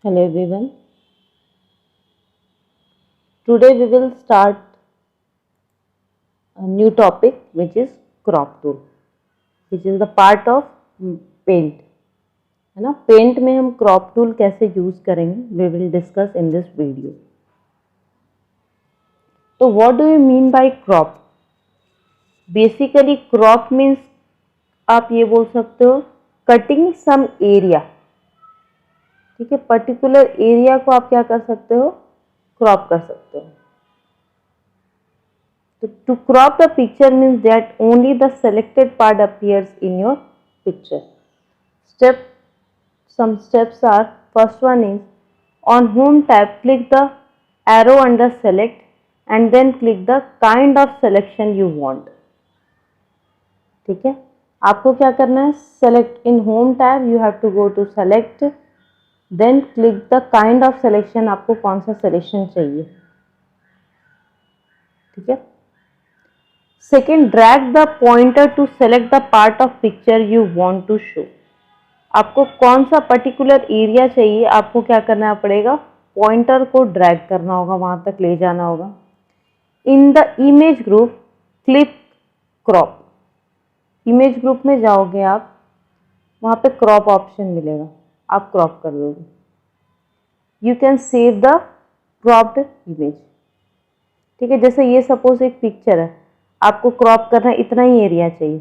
Hello everyone. Today we will start a new topic which is crop tool, which is the part of paint. है ना, paint में हम crop tool कैसे use करेंगे we will discuss in this video. तो what do you mean by crop? Basically crop means आप ये बोल सकते हो कटिंग सम एरिया. ठीक है, पर्टिकुलर एरिया को आप क्या कर सकते हो, क्रॉप कर सकते हो. To crop the picture means that only the selected part appears in your picture. Some steps are, first one is on home tab click the arrow under select and then click the kind of selection you want. ठीक है, आपको क्या करना है, select in home tab you have to go to select then click the kind of selection, आपको कौन सा selection चाहिए. ठीक है. Second, drag the pointer to select the part of picture you want to show. आपको कौन सा particular area चाहिए, आपको क्या करना पड़ेगा, पॉइंटर को ड्रैग करना होगा, वहां तक ले जाना होगा. In the image group click crop. Image group में जाओगे आप, वहां पे क्रॉप ऑप्शन मिलेगा, आप क्रॉप कर दोगे. You can save the cropped image. ठीक है, जैसे ये सपोज एक पिक्चर है, आपको क्रॉप करना है, इतना ही एरिया चाहिए.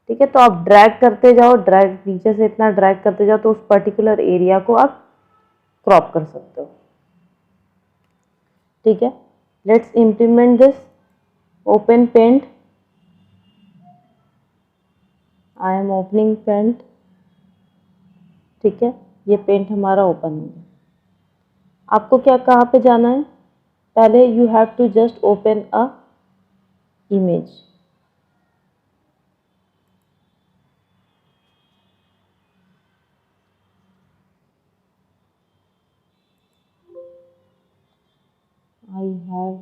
ठीक है, तो आप ड्रैग करते जाओ, ड्रैग नीचे से इतना ड्रैग करते जाओ तो उस पर्टिकुलर एरिया को आप क्रॉप कर सकते हो. ठीक है, let's implement this. Open paint. I am opening paint. ठीक है, ये पेंट हमारा ओपन हो गया. आपको क्या कहाँ पे जाना है, पहले you have to just open a image. I have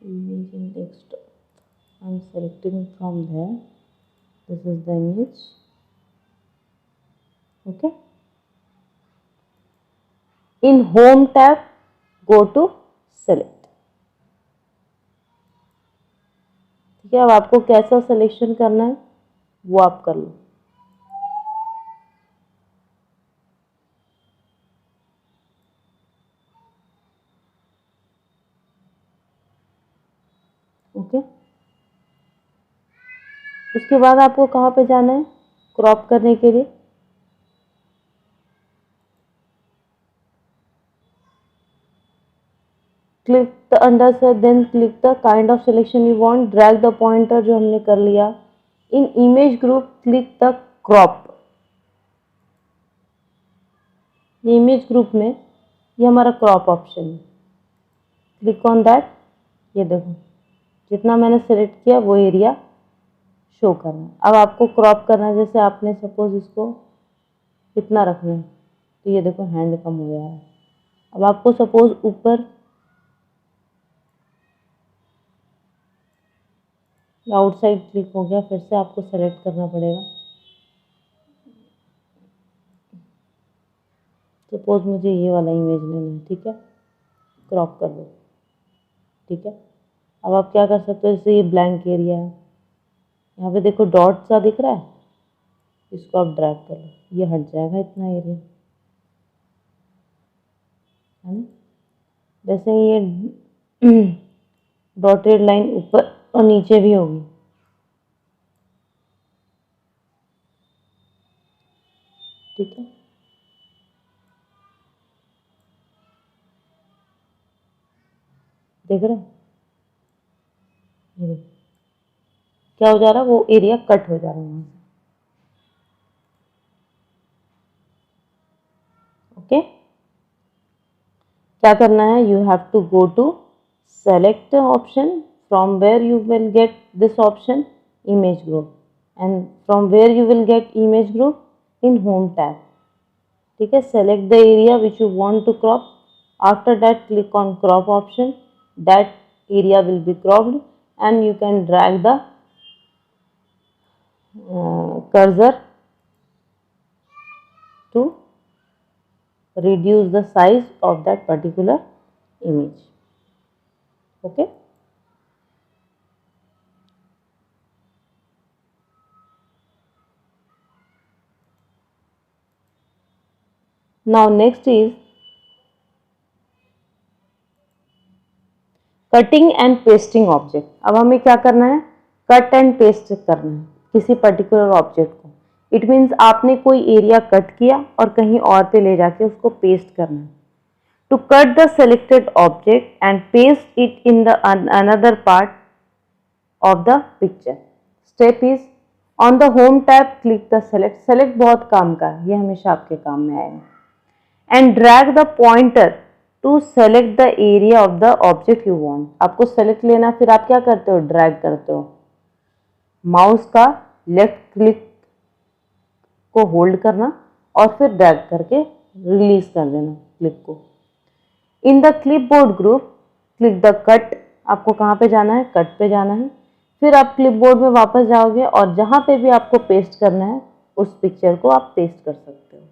image in desktop. I am selecting from there. This is the image. Okay. In home tab, go to select. ठीक है, अब आपको कैसा सिलेक्शन करना है वो आप कर लो. ओके. उसके बाद आपको कहाँ पे जाना है क्रॉप करने के लिए, क्लिक द अंडर से then click the kind of selection you want. Drag the pointer जो हमने कर लिया. In image group click the crop. ये इमेज ग्रुप में ये हमारा क्रॉप ऑप्शन है, क्लिक ऑन दैट. ये देखो जितना मैंने सेलेक्ट किया वो एरिया शो करना है. अब आपको क्रॉप करना है, जैसे आपने सपोज इसको इतना रखना है तो ये देखो हैंड कम हो गया है. अब आपको सपोज ऊपर आउटसाइड क्लिक हो गया, फिर से आपको सेलेक्ट करना पड़ेगा. सपोज मुझे ये वाला इमेज लेना है. ठीक है, क्रॉप कर दो. ठीक है, अब आप क्या कर सकते हो, जैसे ये ब्लैंक एरिया है, यहाँ पे देखो डॉट सा दिख रहा है, इसको आप ड्रैग कर लो, ये हट जाएगा इतना एरिया, है ना. वैसे ये डॉटेड लाइन ऊपर और नीचे भी होगी. ठीक है, देख रहे हैं, ये देखो क्या हो जा रहा है, वो एरिया कट हो जा रहा है वहाँ से. ओके, क्या करना है, you have to go to select option from where you will get this option image group, and from where you will get image group in home tab. ठीक है, select the area which you want to crop. After that click on crop option. That area will be cropped and you can drag the cursor to reduce the size of that particular image. Okay. Now next is cutting and pasting object. अब हमें क्या करना है, cut and paste करना है किसी particular object को। It means आपने कोई एरिया कट किया और कहीं और पे ले जाके उसको पेस्ट करना है। To cut the selected object and paste it in the another part of the picture. Step is on the home tab click the select. Select बहुत काम का है, ये हमेशा आपके काम में आएगा। And drag the pointer to select the area of the object you want. आपको सेलेक्ट लेना, फिर आप क्या करते हो, ड्रैग करते हो। माउस का लेफ्ट क्लिक को होल्ड करना और फिर ड्रैग करके रिलीज कर देना क्लिक को। इन the clipboard group click the cut. आपको कहाँ पे जाना है, कट पे जाना है। फिर आप क्लिपबोर्ड में वापस जाओगे और जहाँ पे भी आपको पेस्ट करना है उस पिक्चर को आप पेस्ट कर सकते हो।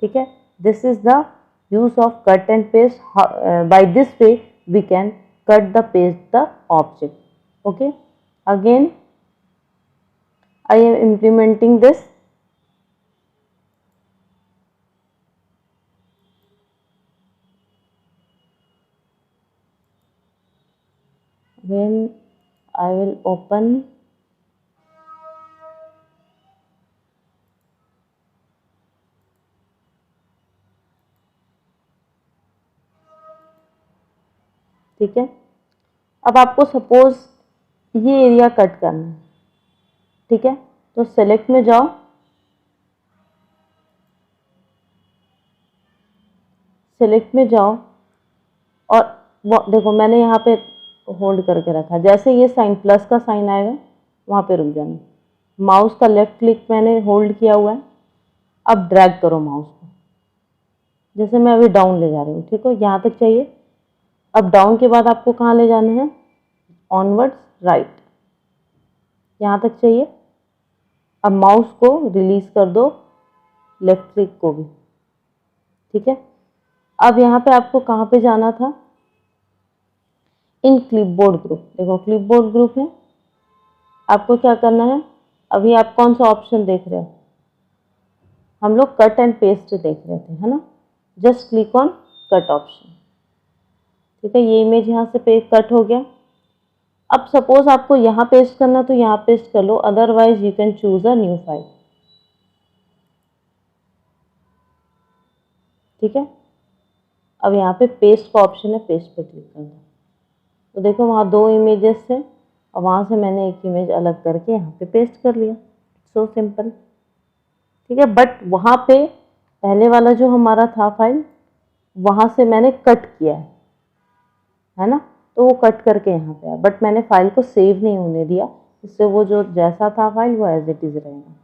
ठीक है, this is the use of cut and paste. By this way we can cut the paste the object. Okay, again I am implementing this. Then I will open ठीक है। अब आपको सपोज ये एरिया कट करना है, ठीक है, तो सेलेक्ट में जाओ, सेलेक्ट में जाओ और देखो मैंने यहाँ पे होल्ड करके रखा। जैसे ये साइन प्लस का साइन आएगा वहाँ पे रुक जाना। माउस का लेफ्ट क्लिक मैंने होल्ड किया हुआ है। अब ड्रैग करो माउस को, जैसे मैं अभी डाउन ले जा रही हूँ, ठीक है, यहाँ तक चाहिए। अब डाउन के बाद आपको कहाँ ले जाना है, ऑनवर्ड्स राइट, यहाँ तक चाहिए। अब माउस को रिलीज कर दो, लेफ्ट क्लिक को भी, ठीक है। अब यहाँ पे आपको कहाँ पे जाना था, इन क्लिपबोर्ड ग्रुप। देखो क्लिपबोर्ड ग्रुप है, आपको क्या करना है, अभी आप कौन सा ऑप्शन देख रहे हो, हम लोग कट एंड पेस्ट देख रहे थे, है ना। Just click on cut option, ठीक है। ये इमेज यहाँ से कट हो गया। अब सपोज आपको यहाँ पेस्ट करना तो यहाँ पेस्ट कर लो, otherwise you can choose a new file, ठीक है। अब यहाँ पे पेस्ट का ऑप्शन है, पेस्ट पे क्लिक कर दो। तो देखो वहाँ दो इमेजेस थे और वहाँ से मैंने एक इमेज अलग करके यहाँ पे पेस्ट कर लिया। सो सिंपल, ठीक है। बट वहाँ पे पहले वाला जो हमारा था फाइल, वहाँ से मैंने कट किया है ना, तो वो कट करके यहाँ पे आया, बट मैंने फाइल को सेव नहीं होने दिया, इससे वो जो जैसा था फाइल वो एज इट इज रहेगा।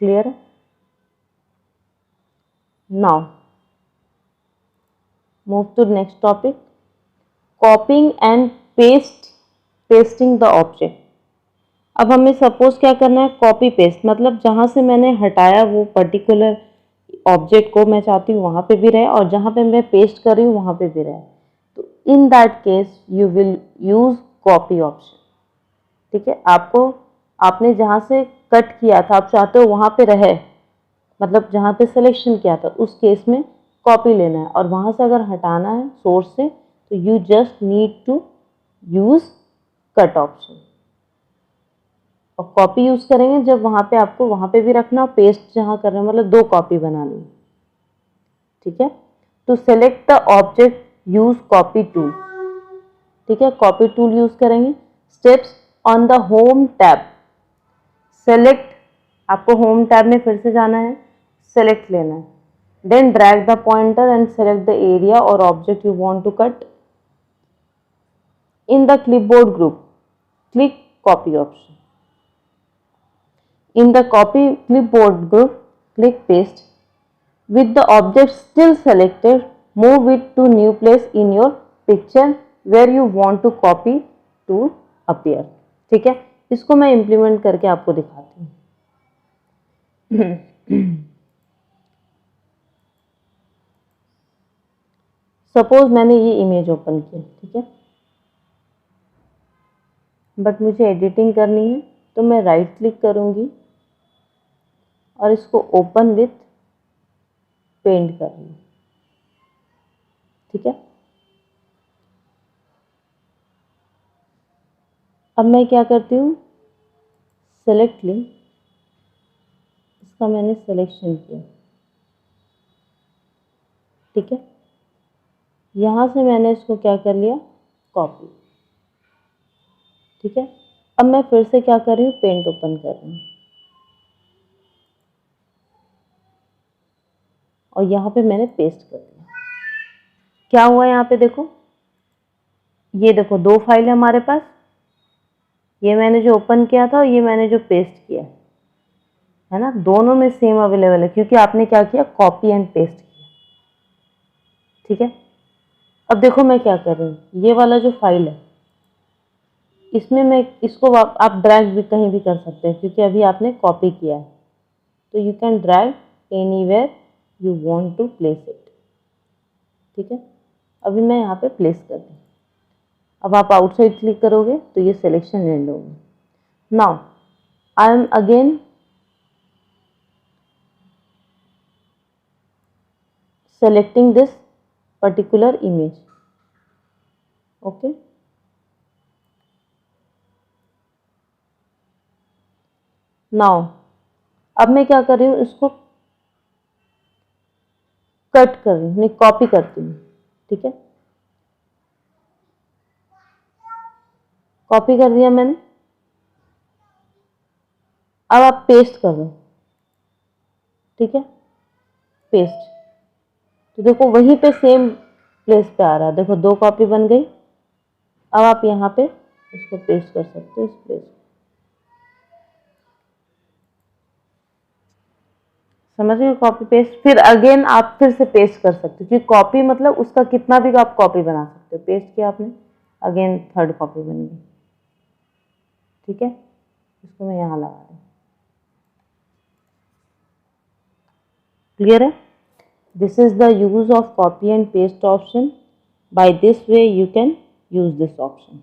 क्लियर है। Now move to next topic, copying and pasting the object. अब हमें सपोज क्या करना है, कॉपी पेस्ट, मतलब जहाँ से मैंने हटाया वो पर्टिकुलर ऑब्जेक्ट को मैं चाहती हूँ वहाँ पे भी रहे और जहाँ पे मैं पेस्ट कर रही हूँ वहाँ पे भी रहे। तो in that case you will use copy option, ठीक है। आपने जहाँ से कट किया था आप चाहते हो वहाँ पे रहे, मतलब जहाँ पे सिलेक्शन किया था उस केस में कॉपी लेना है, और वहाँ से अगर हटाना है सोर्स से तो you just need to use cut option. और कॉपी यूज करेंगे जब वहाँ पे आपको वहाँ पे भी रखना, पेस्ट जहाँ कर रहे हैं मतलब दो कॉपी बनानी, ठीक है। To select the object use copy tool, ठीक है, कॉपी टूल यूज करेंगे। Steps on the home tab, select, आपको होम टैब में फिर से जाना है, सेलेक्ट लेना है, then drag the pointer and select the area और object you want to cut. In the clipboard group click copy option. In the copy clipboard group, click paste. With the object still selected, move it to new place in your picture where you want to copy to appear. ठीक है, इसको मैं implement करके आपको दिखाती हूँ। Suppose मैंने ये इमेज ओपन किया, ठीक है, बट मुझे एडिटिंग करनी है, तो मैं राइट क्लिक करूँगी और इसको ओपन विथ पेंट कर लूँ, ठीक है। अब मैं क्या करती हूँ, सेलेक्ट लिंक, इसका मैंने सिलेक्शन किया, ठीक है। यहाँ से मैंने इसको क्या कर लिया, कॉपी, ठीक है। अब मैं फिर से क्या कर रही हूँ, पेंट ओपन कर रही हूँ और यहाँ पे मैंने पेस्ट कर दिया। क्या हुआ यहाँ पे देखो, ये देखो दो फाइल है हमारे पास, ये मैंने जो ओपन किया था और ये मैंने जो पेस्ट किया है ना, दोनों में सेम अवेलेबल है क्योंकि आपने क्या किया, कॉपी एंड पेस्ट किया, ठीक है। अब देखो मैं क्या कर रही हूँ, ये वाला जो फाइल है इसमें मैं इसको आप ड्रैग भी कहीं भी कर सकते हैं क्योंकि अभी आपने कॉपी किया है, तो you can drag anywhere you want to place it, ठीक है। अभी मैं यहाँ पे प्लेस कर दूँ। अब आप आउटसाइड क्लिक करोगे तो ये सिलेक्शन एंड होगी। Now I am again selecting this particular image, okay। Now अब मैं क्या कर रही हूँ, इसको कट कर रही हूँ, नहीं कॉपी करती हूँ, ठीक है। कॉपी कर दिया मैंने, अब आप पेस्ट कर दो, ठीक है, पेस्ट। तो देखो वहीं पे सेम प्लेस पे आ रहा है, देखो दो कॉपी बन गई। अब आप यहाँ पे इसको पेस्ट कर सकते हो, इस प्लेस, समझ गए, कॉपी पेस्ट। फिर अगेन आप फिर से पेस्ट कर सकते हो क्योंकि कॉपी मतलब उसका कितना भी आप कॉपी बना सकते हो। पेस्ट किया आपने, अगेन थर्ड कॉपी बन गई, ठीक है। इसको मैं यहाँ लगा रही हूँ, क्लियर है। This is the use of copy and paste option. By this way you can use this option.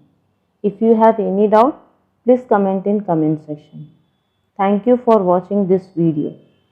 If you have any doubt, please comment in comment section. Thank you for watching this video.